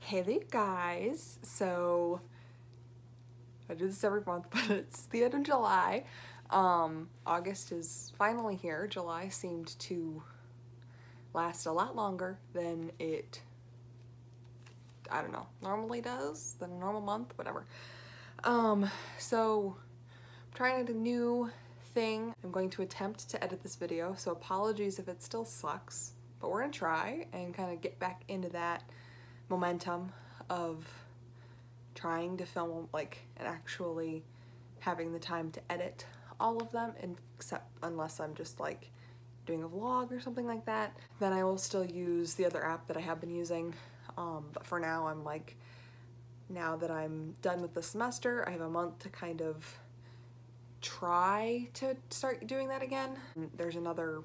Hey there guys, so I do this every month, but it's the end of July. August is finally here. July seemed to last a lot longer than it, I don't know, normally does, than a normal month, whatever. So I'm trying a new thing. I'm going to attempt to edit this video, so apologies if it still sucks, but we're gonna try and kind of get back into that momentum of trying to film and actually having the time to edit all of them, and except unless I'm just like doing a vlog or something like that, then I will still use the other app that I have been using. But for now, I'm like, now that I'm done with the semester, I have a month to kind of try to start doing that again. There's another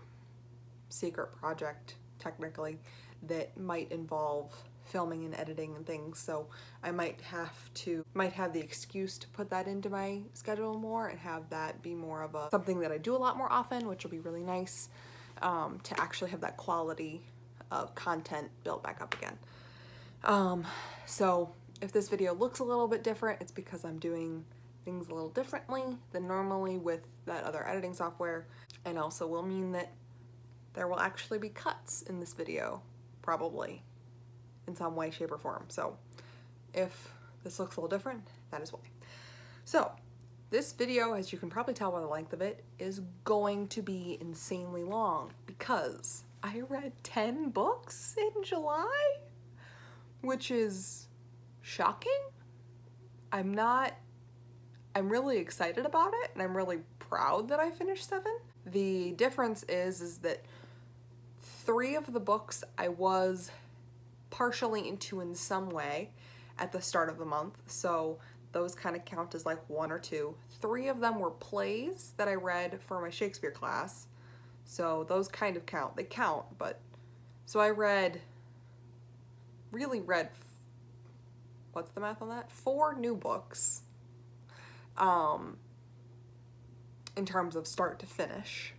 secret project technically that might involve filming and editing and things, so I might have the excuse to put that into my schedule more and have that be more of something that I do a lot more often, which will be really nice, to actually have that quality of content built back up again. So if this video looks a little bit different, it's because I'm doing things a little differently than normally with that other editing software, and also will mean that there will actually be cuts in this video, probably, in some way, shape, or form. So if this looks a little different, that is why. So this video, as you can probably tell by the length of it, is going to be insanely long because I read 10 books in July, which is shocking. I'm really excited about it, and I'm really proud that I finished 7. The difference is that 3 of the books I was partially into in some way at the start of the month, so those kind of count as like 1 or 2. 3 of them were plays that I read for my Shakespeare class, so those kind of count. They count, but so I really read, what's the math on that? 4 new books in terms of start to finish.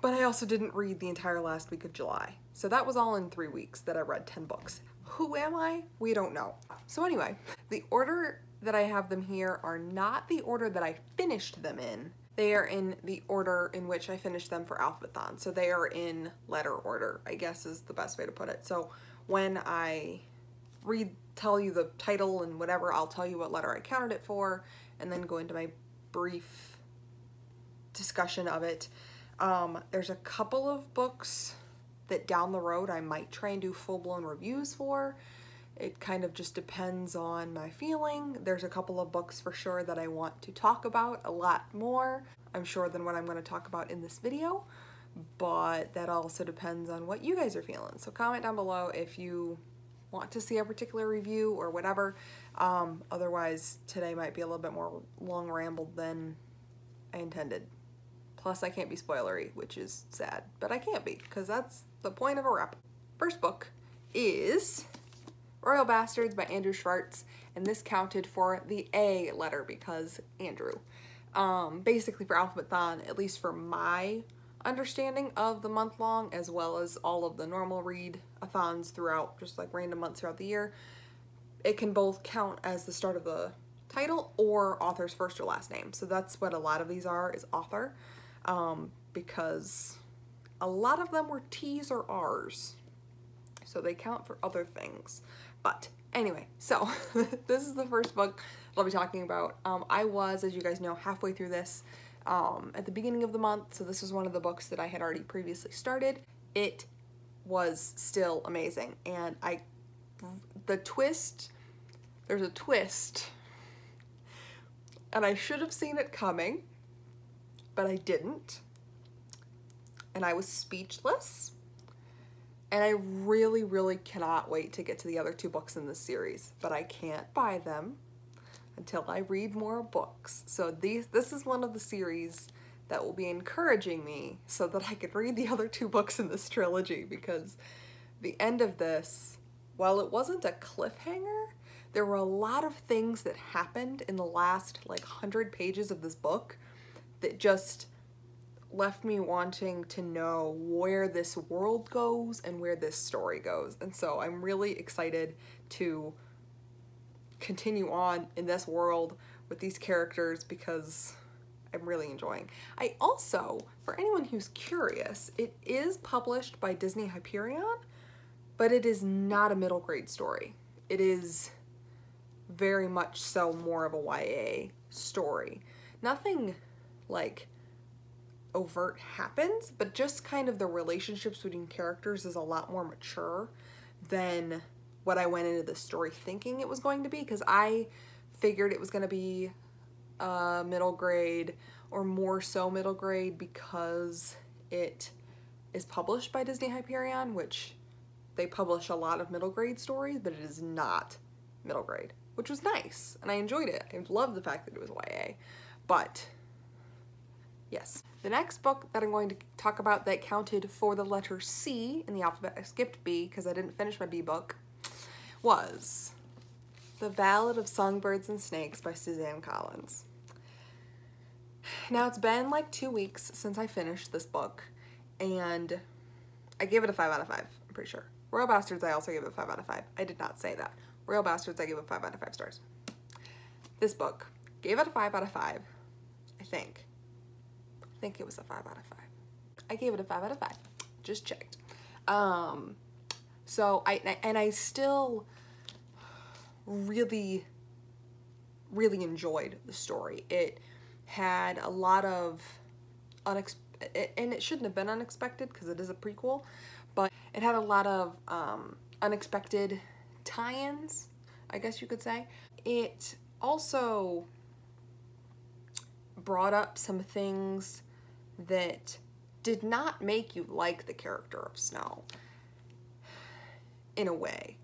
But I also didn't read the entire last week of July. So that was all in 3 weeks that I read 10 books. Who am I? We don't know. So anyway, the order that I have them here are not the order that I finished them in. They are in the order in which I finished them for Alphathon. So they are in letter order, I guess is the best way to put it. So when I tell you the title and whatever, I'll tell you what letter I counted it for, and then go into my brief discussion of it. There's a couple of books that down the road I might try and do full-blown reviews for. It kind of just depends on my feeling. There's a couple of books for sure that I want to talk about a lot more, I'm sure, than what I'm going to talk about in this video, but that also depends on what you guys are feeling. So comment down below if you want to see a particular review or whatever. Otherwise, today might be a little bit more long rambled than I intended. Plus, I can't be spoilery, which is sad, but I can't be, because that's the point of a wrap. First book is Royal Bastards by Andrew Schwartz, and this counted for the A letter because Andrew. Basically for Alphathon, at least for my understanding of the month-long, as well as all of the normal read-a-thons throughout, just like random months throughout the year, it can both count as the start of the title or author's first or last name. So that's what a lot of these are, is author. Because a lot of them were T's or R's, so they count for other things. But anyway, so this is the first book I'll be talking about. I was, as you guys know, halfway through this at the beginning of the month, so this was one of the books that I had already previously started. It was still amazing, and there's a twist, and I should have seen it coming, but I didn't, and I was speechless, and I really, really cannot wait to get to the other 2 books in this series, but I can't buy them until I read more books. So this is one of the series that will be encouraging me so that I can read the other 2 books in this trilogy, because the end of this, while it wasn't a cliffhanger, there were a lot of things that happened in the last like 100 pages of this book that just left me wanting to know where this world goes and where this story goes. And so I'm really excited to continue on in this world with these characters because I'm really enjoying. I also, for anyone who's curious, it is published by Disney Hyperion, but it is not a middle grade story. It is very much so more of a YA story. Nothing like overt happens, but just kind of the relationships between characters is a lot more mature than what I went into the story thinking it was going to be, because I figured it was going to be middle grade, or more so middle grade, because it is published by Disney Hyperion, which they publish a lot of middle grade stories, but it is not middle grade, which was nice, and I enjoyed it. I loved the fact that it was YA, but yes. The next book that I'm going to talk about that counted for the letter C in the alphabet, I skipped B because I didn't finish my B book, was The Ballad of Songbirds and Snakes by Suzanne Collins. Now, it's been like 2 weeks since I finished this book, and I gave it a 5 out of 5, I'm pretty sure. Royal Bastards, I also gave it a 5 out of 5. I did not say that. Royal Bastards, I gave it 5 out of 5 stars. This book, gave it a 5 out of 5, I think. I think it was a 5 out of 5. I gave it a 5 out of 5. Just checked. So I still really enjoyed the story. It had a lot of and it shouldn't have been unexpected because it is a prequel, but it had a lot of unexpected tie-ins, I guess you could say. It also brought up some things that did not make you like the character of Snow, in a way.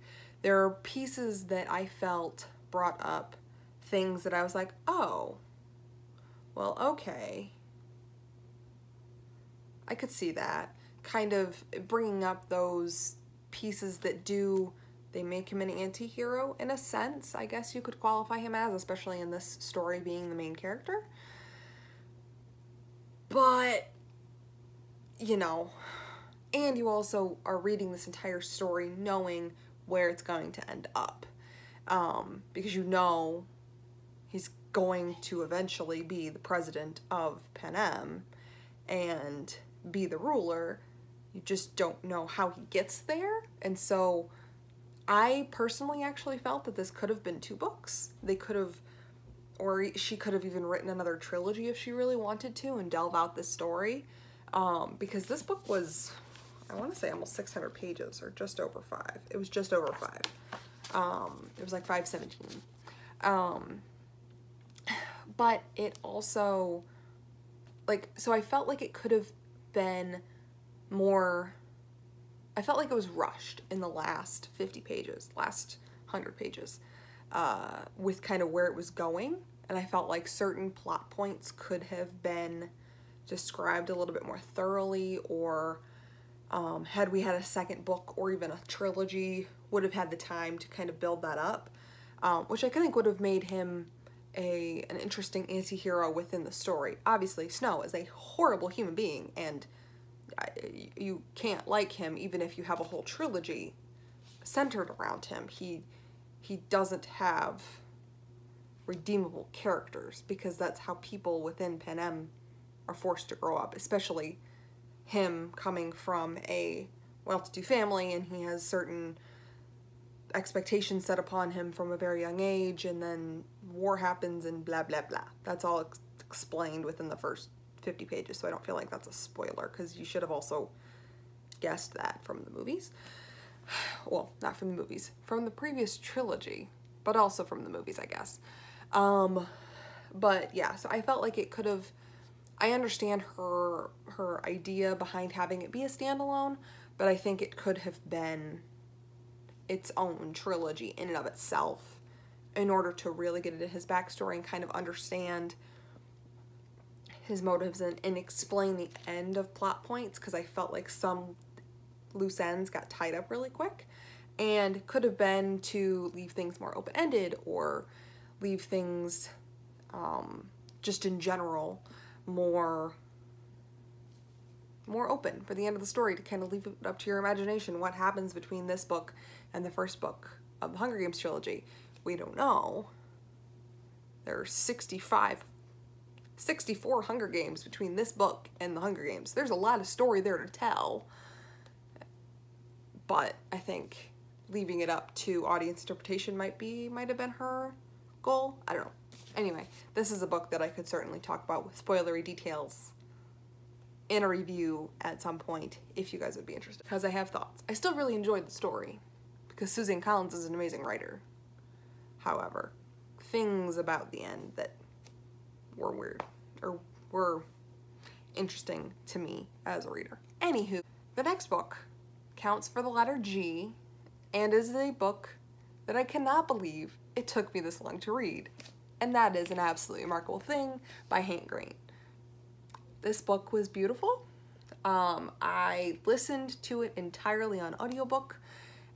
There are pieces that I felt brought up things that I was like, oh, well, okay, I could see that. Kind of bringing up those pieces that they make him an anti-hero in a sense, I guess you could qualify him as, especially in this story being the main character. But, you know, and you also are reading this entire story knowing where it's going to end up. Because you know he's going to eventually be the president of Panem and be the ruler. You just don't know how he gets there. And so I personally actually felt that this could have been 2 books. They could have, or she could have even written another trilogy if she really wanted to and delve out this story. Because this book was, I want to say almost 600 pages, or just over 5. It was just over 5. It was like 517. But it also, like, so I felt like it could have been more, I felt like it was rushed in the last 50 pages, last 100 pages, with kind of where it was going. And I felt like certain plot points could have been described a little bit more thoroughly, or had we had a second book or even a trilogy, would have had the time to kind of build that up, which I think would have made him an interesting anti-hero within the story. Obviously, Snow is a horrible human being, and you can't like him even if you have a whole trilogy centered around him. He doesn't have redeemable characters, because that's how people within Panem are forced to grow up, especially him coming from a well-to-do family, and he has certain expectations set upon him from a very young age, and then war happens and blah blah blah. That's all explained within the first 50 pages, so I don't feel like that's a spoiler, because you should have also guessed that from the movies. Well, not from the movies, from the previous trilogy, but also from the movies, I guess. But yeah, so I felt like it could have, I understand her idea behind having it be a standalone, but I think it could have been its own trilogy in and of itself in order to really get into his backstory and kind of understand his motives and explain the end of plot points, because I felt like some loose ends got tied up really quick, and could have been to leave things more open-ended, or leave things just in general more open for the end of the story, to kind of leave it up to your imagination what happens between this book and the first book of the Hunger Games trilogy. We don't know. There are 64 Hunger Games between this book and the Hunger Games. There's a lot of story there to tell. But I think leaving it up to audience interpretation might have been her goal. I don't know. Anyway, this is a book that I could certainly talk about with spoilery details in a review at some point if you guys would be interested, because I have thoughts. I still really enjoyed the story because Suzanne Collins is an amazing writer. However, things about the end that were weird or were interesting to me as a reader. Anywho, the next book counts for the letter G and is a book that I cannot believe it took me this long to read, and that is An Absolutely Remarkable Thing by Hank Green. This book was beautiful. I listened to it entirely on audiobook,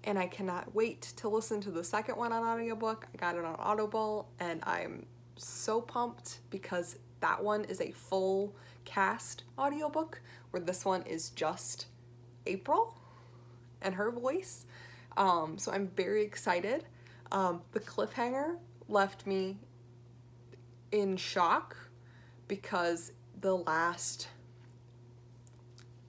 and I cannot wait to listen to the second one on audiobook. I got it on Audible, and I'm so pumped because that one is a full cast audiobook, where this one is just April and her voice. So I'm very excited. The cliffhanger left me in shock because the last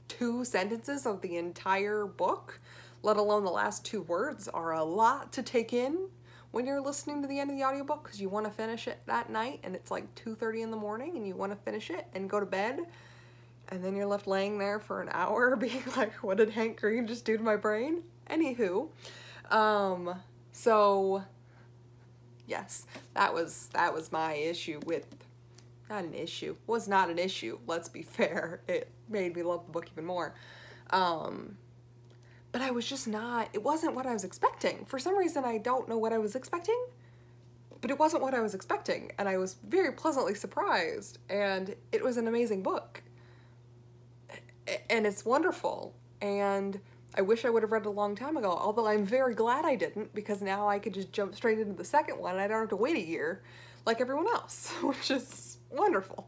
2 sentences of the entire book, let alone the last 2 words, are a lot to take in when you're listening to the end of the audiobook, because you want to finish it that night and it's like 2:30 in the morning and you want to finish it and go to bed, and then you're left laying there for an hour being like, what did Hank Green just do to my brain? Anywho, so yes, that was my issue with, was not an issue, let's be fair. It made me love the book even more. But I was just not, it wasn't what I was expecting. For some reason, I don't know what I was expecting, but it wasn't what I was expecting, and I was very pleasantly surprised, and it was an amazing book. And it's wonderful, and I wish I would have read it a long time ago, although I'm very glad I didn't, because now I could just jump straight into the second one and I don't have to wait a year like everyone else, which is wonderful.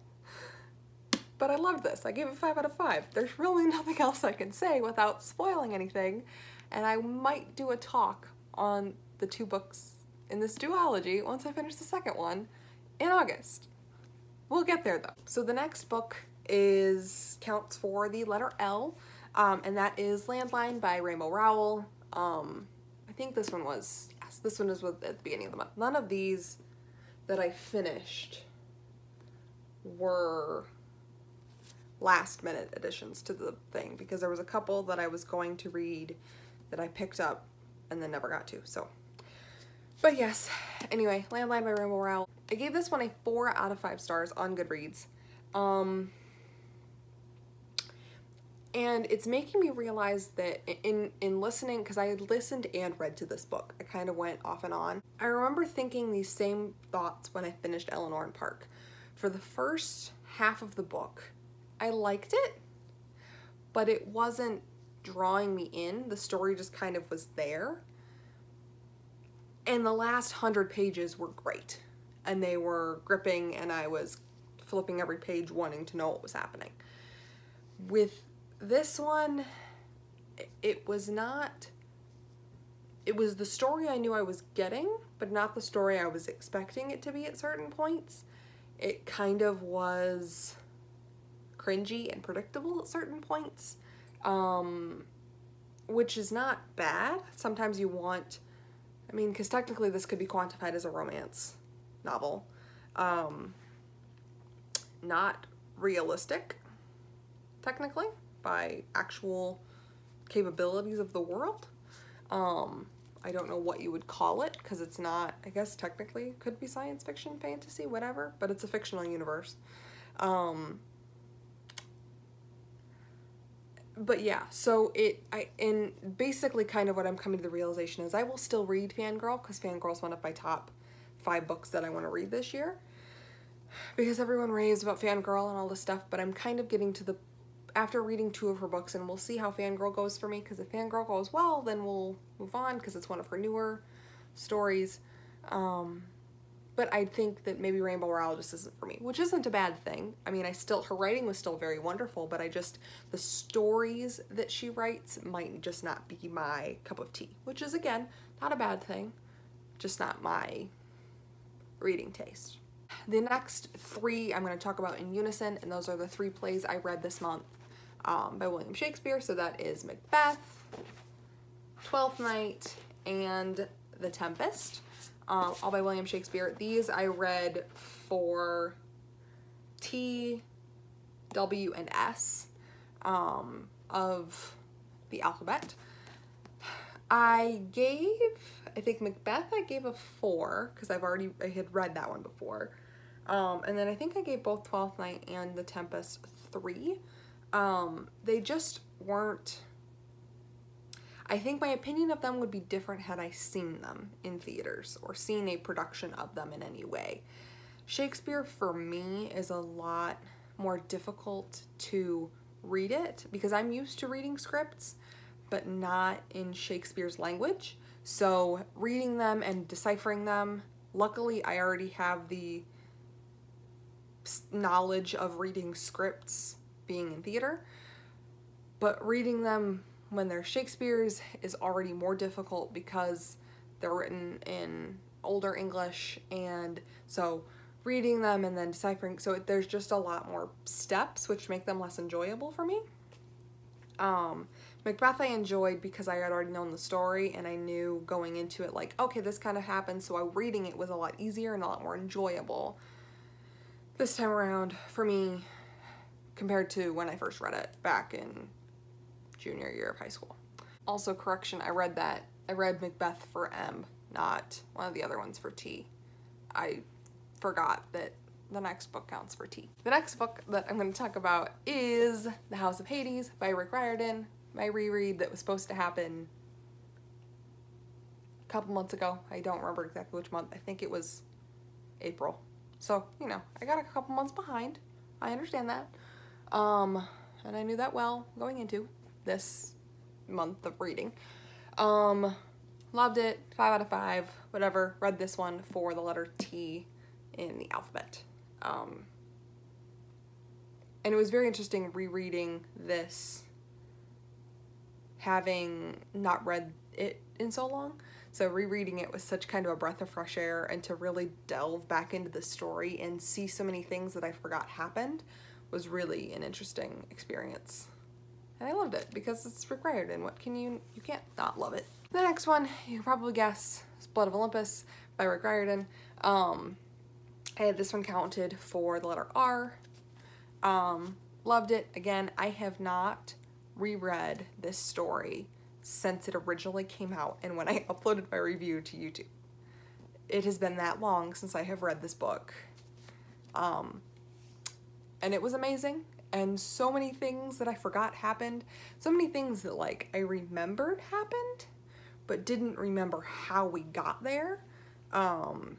But I loved this. I gave it 5 out of 5. There's really nothing else I can say without spoiling anything, and I might do a talk on the 2 books in this duology once I finish the second one in August. We'll get there though. So the next book counts for the letter L, and that is Landline by Rainbow Rowell. I think this one was, yes, this one is at the beginning of the month. None of these that I finished were last minute additions to the thing, because there was a couple that I was going to read that I picked up and then never got to, so. But yes, anyway, Landline by Rainbow Rowell. I gave this one a 4 out of 5 stars on Goodreads. And it's making me realize that in listening, because I had listened and read to this book, I kind of went off and on. I remember thinking these same thoughts when I finished Eleanor and Park. For the first half of the book, I liked it, but it wasn't drawing me in. The story just kind of was there. And the last 100 pages were great, and they were gripping, and I was flipping every page wanting to know what was happening. With this one, it was the story I knew I was getting, but not the story I was expecting it to be at certain points. It kind of was cringy and predictable at certain points, which is not bad. Sometimes you want, I mean, because technically this could be quantified as a romance novel. Not realistic, technically, by actual capabilities of the world. I don't know what you would call it, because it's not, I guess technically it could be science fiction, fantasy, whatever, but it's a fictional universe. But yeah, so and basically kind of what I'm coming to the realization is I will still read Fangirl, because Fangirl is one of my top 5 books that I want to read this year, because everyone raves about Fangirl and all this stuff, but I'm kind of getting to the, after reading 2 of her books, and we'll see how Fangirl goes for me, because if Fangirl goes well, then we'll move on, because it's one of her newer stories. but I think that maybe Rainbow Rowell just isn't for me, which isn't a bad thing. I mean, her writing was still very wonderful, but the stories that she writes might just not be my cup of tea, which is, again, not a bad thing, just not my reading taste. The next three I'm going to talk about in unison, and those are the three plays I read this month by William Shakespeare. So that is Macbeth, Twelfth Night, and The Tempest, all by William Shakespeare. These I read for T, W, and S of the alphabet. I think Macbeth I gave a 4 because I had read that one before. And then I think I gave both Twelfth Night and The Tempest 3. They just weren't, I think my opinion of them would be different had I seen them in theaters or seen a production of them in any way. Shakespeare for me is a lot more difficult to read it because I'm used to reading scripts, but not in Shakespeare's language. So reading them and deciphering them, luckily I already have the knowledge of reading scripts being in theater, but reading them when they're Shakespeare's is already more difficult because they're written in older English, and so reading them and then deciphering, so there's just a lot more steps which make them less enjoyable for me. Macbeth I enjoyed because I had already known the story and I knew going into it like, okay, this kind of happened, so reading it was a lot easier and a lot more enjoyable this time around for me compared to when I first read it back in junior year of high school. Also, correction, I read Macbeth for M, not one of the other ones for T. I forgot that the next book counts for T. The next book that I'm going to talk about is The House of Hades by Rick Riordan, my reread that was supposed to happen a couple months ago. I don't remember exactly which month. I think it was April. So, you know, I got a couple months behind. I understand that. And I knew that well going into this month of reading. Loved it, 5 out of 5, whatever. Read this one for the letter T in the alphabet. And it was very interesting rereading this, having not read it in so long. So rereading it was such kind of a breath of fresh air, and to really delve back into the story and see so many things that I forgot happened was really an interesting experience. And I loved it because it's Rick Riordan. What can you can't not love it. The next one, you can probably guess, is Blood of Olympus by Rick Riordan. I had this one counted for the letter R. Loved it. Again, I have not reread this story since it originally came out and when I uploaded my review to YouTube. It has been that long since I have read this book. And it was amazing. And so many things that I forgot happened. So many things that like I remembered happened, but didn't remember how we got there. And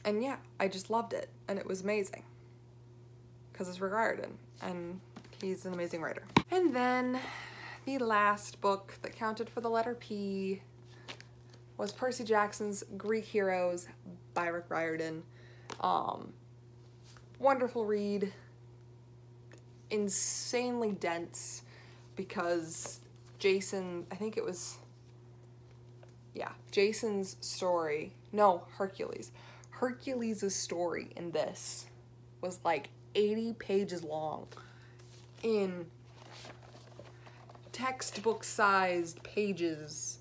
yeah, I just loved it. And it was amazing. Because it's Rick Riordan. And he's an amazing writer. And then the last book that counted for the letter P was Percy Jackson's Greek Heroes by Rick Riordan. Wonderful read, insanely dense because Jason, I think it was, yeah, Jason's story, no, Hercules. Hercules' story in this was like 80 pages long in textbook-sized pages,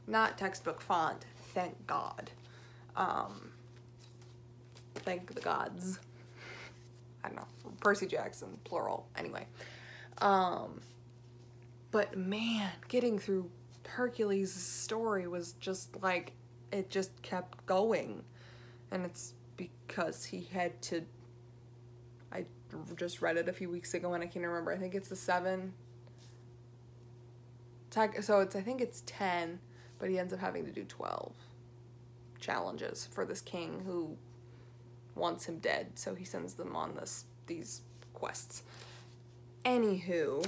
not textbook font, thank God. Thank the gods. I don't know, Percy Jackson, plural, anyway. But man, getting through Hercules' story was just like, it just kept going. And it's because he had to, I just read it a few weeks ago and I can't remember, I think it's the 7. So I think it's 10, but he ends up having to do 12 challenges for this king who wants him dead, so he sends them on these quests. Anywho,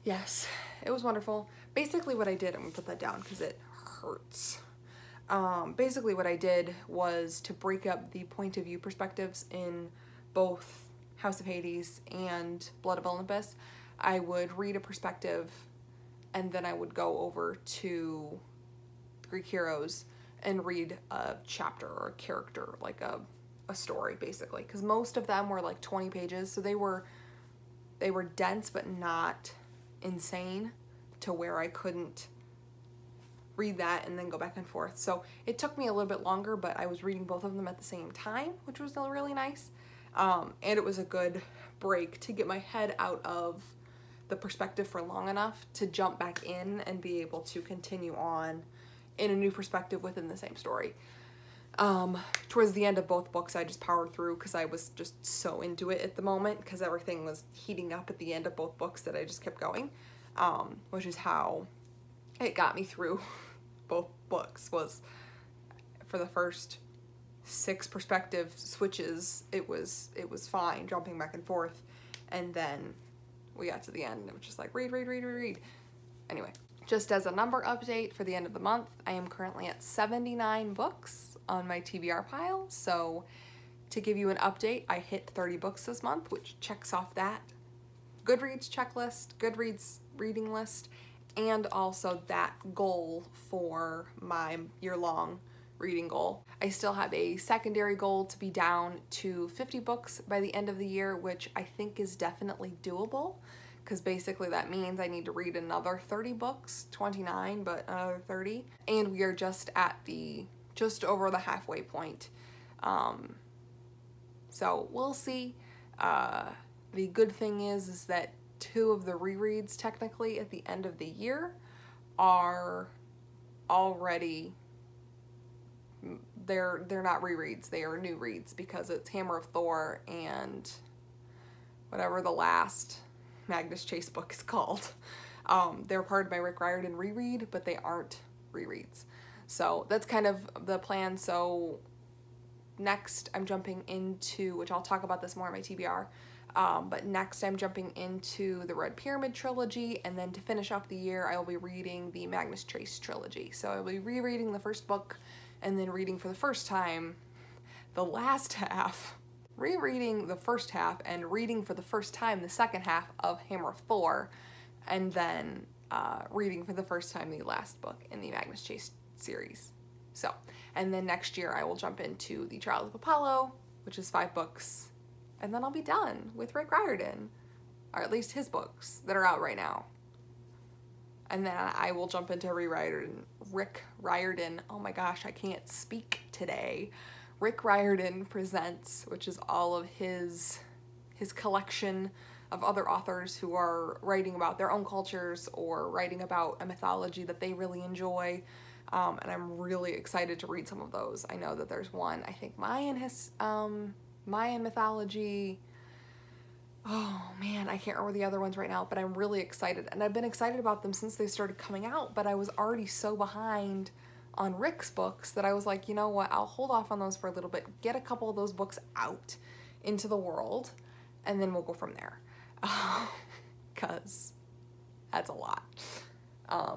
yes, it was wonderful. basically what I did, I'm gonna put that down because it hurts. Basically what I did was to break up the point of view perspectives in both House of Hades and Blood of Olympus. I would read a perspective and then I would go over to Greek Heroes and read a chapter or a character, like a story basically, because most of them were like 20 pages, so they were dense but not insane to where I couldn't read that and then go back and forth. So it took me a little bit longer, but I was reading both of them at the same time, which was really nice. And it was a good break to get my head out of the perspective for long enough to jump back in and be able to continue on in a new perspective within the same story. Towards the end of both books, I just powered through because I was just so into it at the moment, because everything was heating up at the end of both books that I just kept going, which is how it got me through both books. Was for the first 6 perspective switches, it was fine jumping back and forth, and then we got to the end and it was just like read. Anyway, just as a number update for the end of the month, I am currently at 79 books on my TBR pile. So to give you an update, I hit 30 books this month, which checks off that Goodreads checklist, Goodreads reading list, and also that goal for my year-long reading goal. I still have a secondary goal to be down to 50 books by the end of the year, which I think is definitely doable, because basically that means I need to read another 30 books, 29, but another 30, and we are just over the halfway point. So we'll see. The good thing is that 2 of the rereads technically at the end of the year are already, they're not rereads, they are new reads, because it's Hammer of Thor and whatever the last Magnus Chase book is called. They're part of my Rick Riordan reread, but they aren't rereads. So that's kind of the plan. So next I'm jumping into, which I'll talk about this more in my TBR, but next I'm jumping into the Red Pyramid trilogy, and then to finish off the year I will be reading the Magnus Chase trilogy. So I will be rereading the first book and then reading for the first time the last half, rereading the first half and reading for the first time the second half of Hammer of Thor, and then reading for the first time the last book in the Magnus Chase series. So, and then next year I will jump into the Trials of Apollo, which is 5 books, and then I'll be done with Rick Riordan, or at least his books that are out right now. And then I will jump into Rick Riordan, oh my gosh, I can't speak today. Rick Riordan Presents, which is all of his collection of other authors who are writing about their own cultures or writing about a mythology that they really enjoy. And I'm really excited to read some of those. I know that there's one, I think Mayan mythology. Oh man, I can't remember the other ones right now, but I'm really excited. And I've been excited about them since they started coming out, but I was already so behind on Rick's books that I was like, you know what, I'll hold off on those for a little bit, get a couple of those books out into the world, and then we'll go from there. Because that's a lot.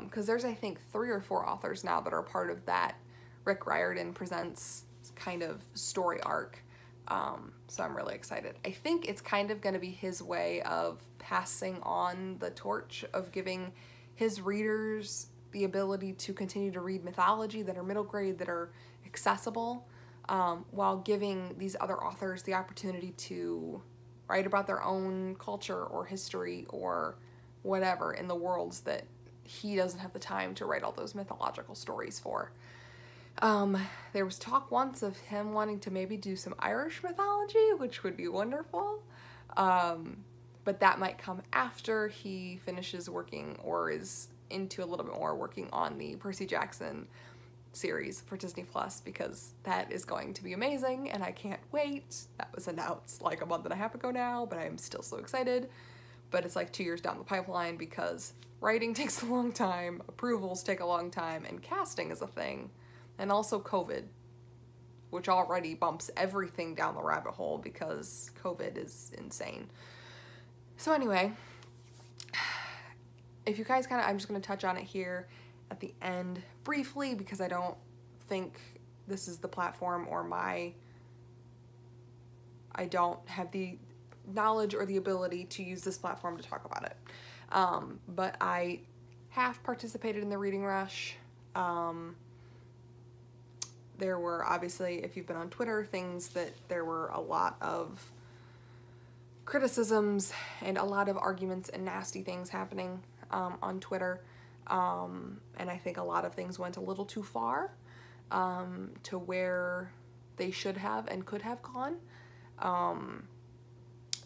Because there's, I think, 3 or 4 authors now that are part of that Rick Riordan Presents kind of story arc. So I'm really excited. I think it's kind of going to be his way of passing on the torch of giving his readers the ability to continue to read mythology that are middle grade, that are accessible, while giving these other authors the opportunity to write about their own culture or history or whatever in the worlds that he doesn't have the time to write all those mythological stories for. There was talk once of him wanting to maybe do some Irish mythology, which would be wonderful. But that might come after he finishes working or is into a little bit more working on the Percy Jackson series for Disney Plus, because that is going to be amazing and I can't wait. That was announced like a month and a half ago now, but I'm still so excited. But it's like 2 years down the pipeline because writing takes a long time, approvals take a long time, and casting is a thing. And also COVID, which already bumps everything down the rabbit hole because COVID is insane. So anyway, if you guys I'm just going to touch on it here at the end briefly, because I don't think this is the platform, or I don't have the knowledge or the ability to use this platform to talk about it. But I have participated in the reading rush. There were, obviously, if you've been on Twitter, things that there were a lot of criticisms and a lot of arguments and nasty things happening on Twitter. And I think a lot of things went a little too far to where they should have and could have gone.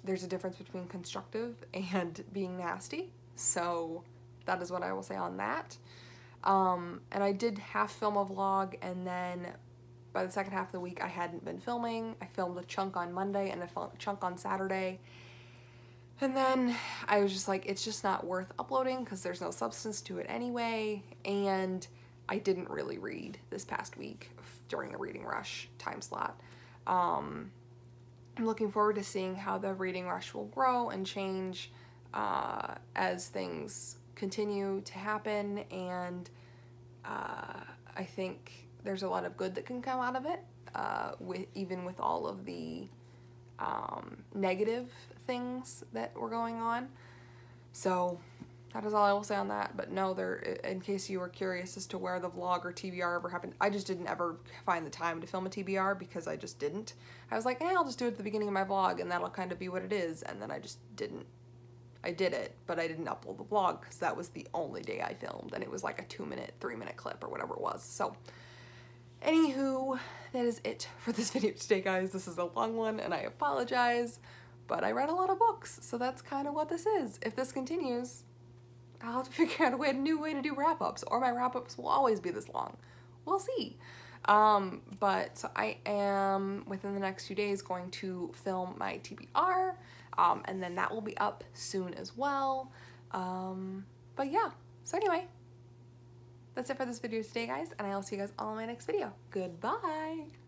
There's a difference between constructive and being nasty. So that is what I will say on that. And I did half film a vlog, and then by the second half of the week I hadn't been filming. I filmed a chunk on Monday and a chunk on Saturday. And then I was just like, it's just not worth uploading because there's no substance to it anyway. And I didn't really read this past week during the reading rush time slot. I'm looking forward to seeing how the reading rush will grow and change as things continue to happen. And I think there's a lot of good that can come out of it, even with all of the negative things that were going on. So that is all I will say on that. But no, in case you were curious as to where the vlog or TBR ever happened, I just didn't ever find the time to film a TBR because I just didn't. I was like, I'll just do it at the beginning of my vlog and that'll kind of be what it is. And then I just didn't. I did it, but I didn't upload the vlog because that was the only day I filmed, and it was like a 2-minute, 3-minute clip or whatever it was. So anywho, that is it for this video today, guys. This is a long one and I apologize, but I read a lot of books, so that's kind of what this is. If this continues, I'll have to figure out a new way to do wrap-ups, or my wrap-ups will always be this long. We'll see. But so I am, within the next few days, going to film my TBR, and then that will be up soon as well. But yeah, so anyway, that's it for this video today, guys, and I'll see you guys all in my next video. Goodbye!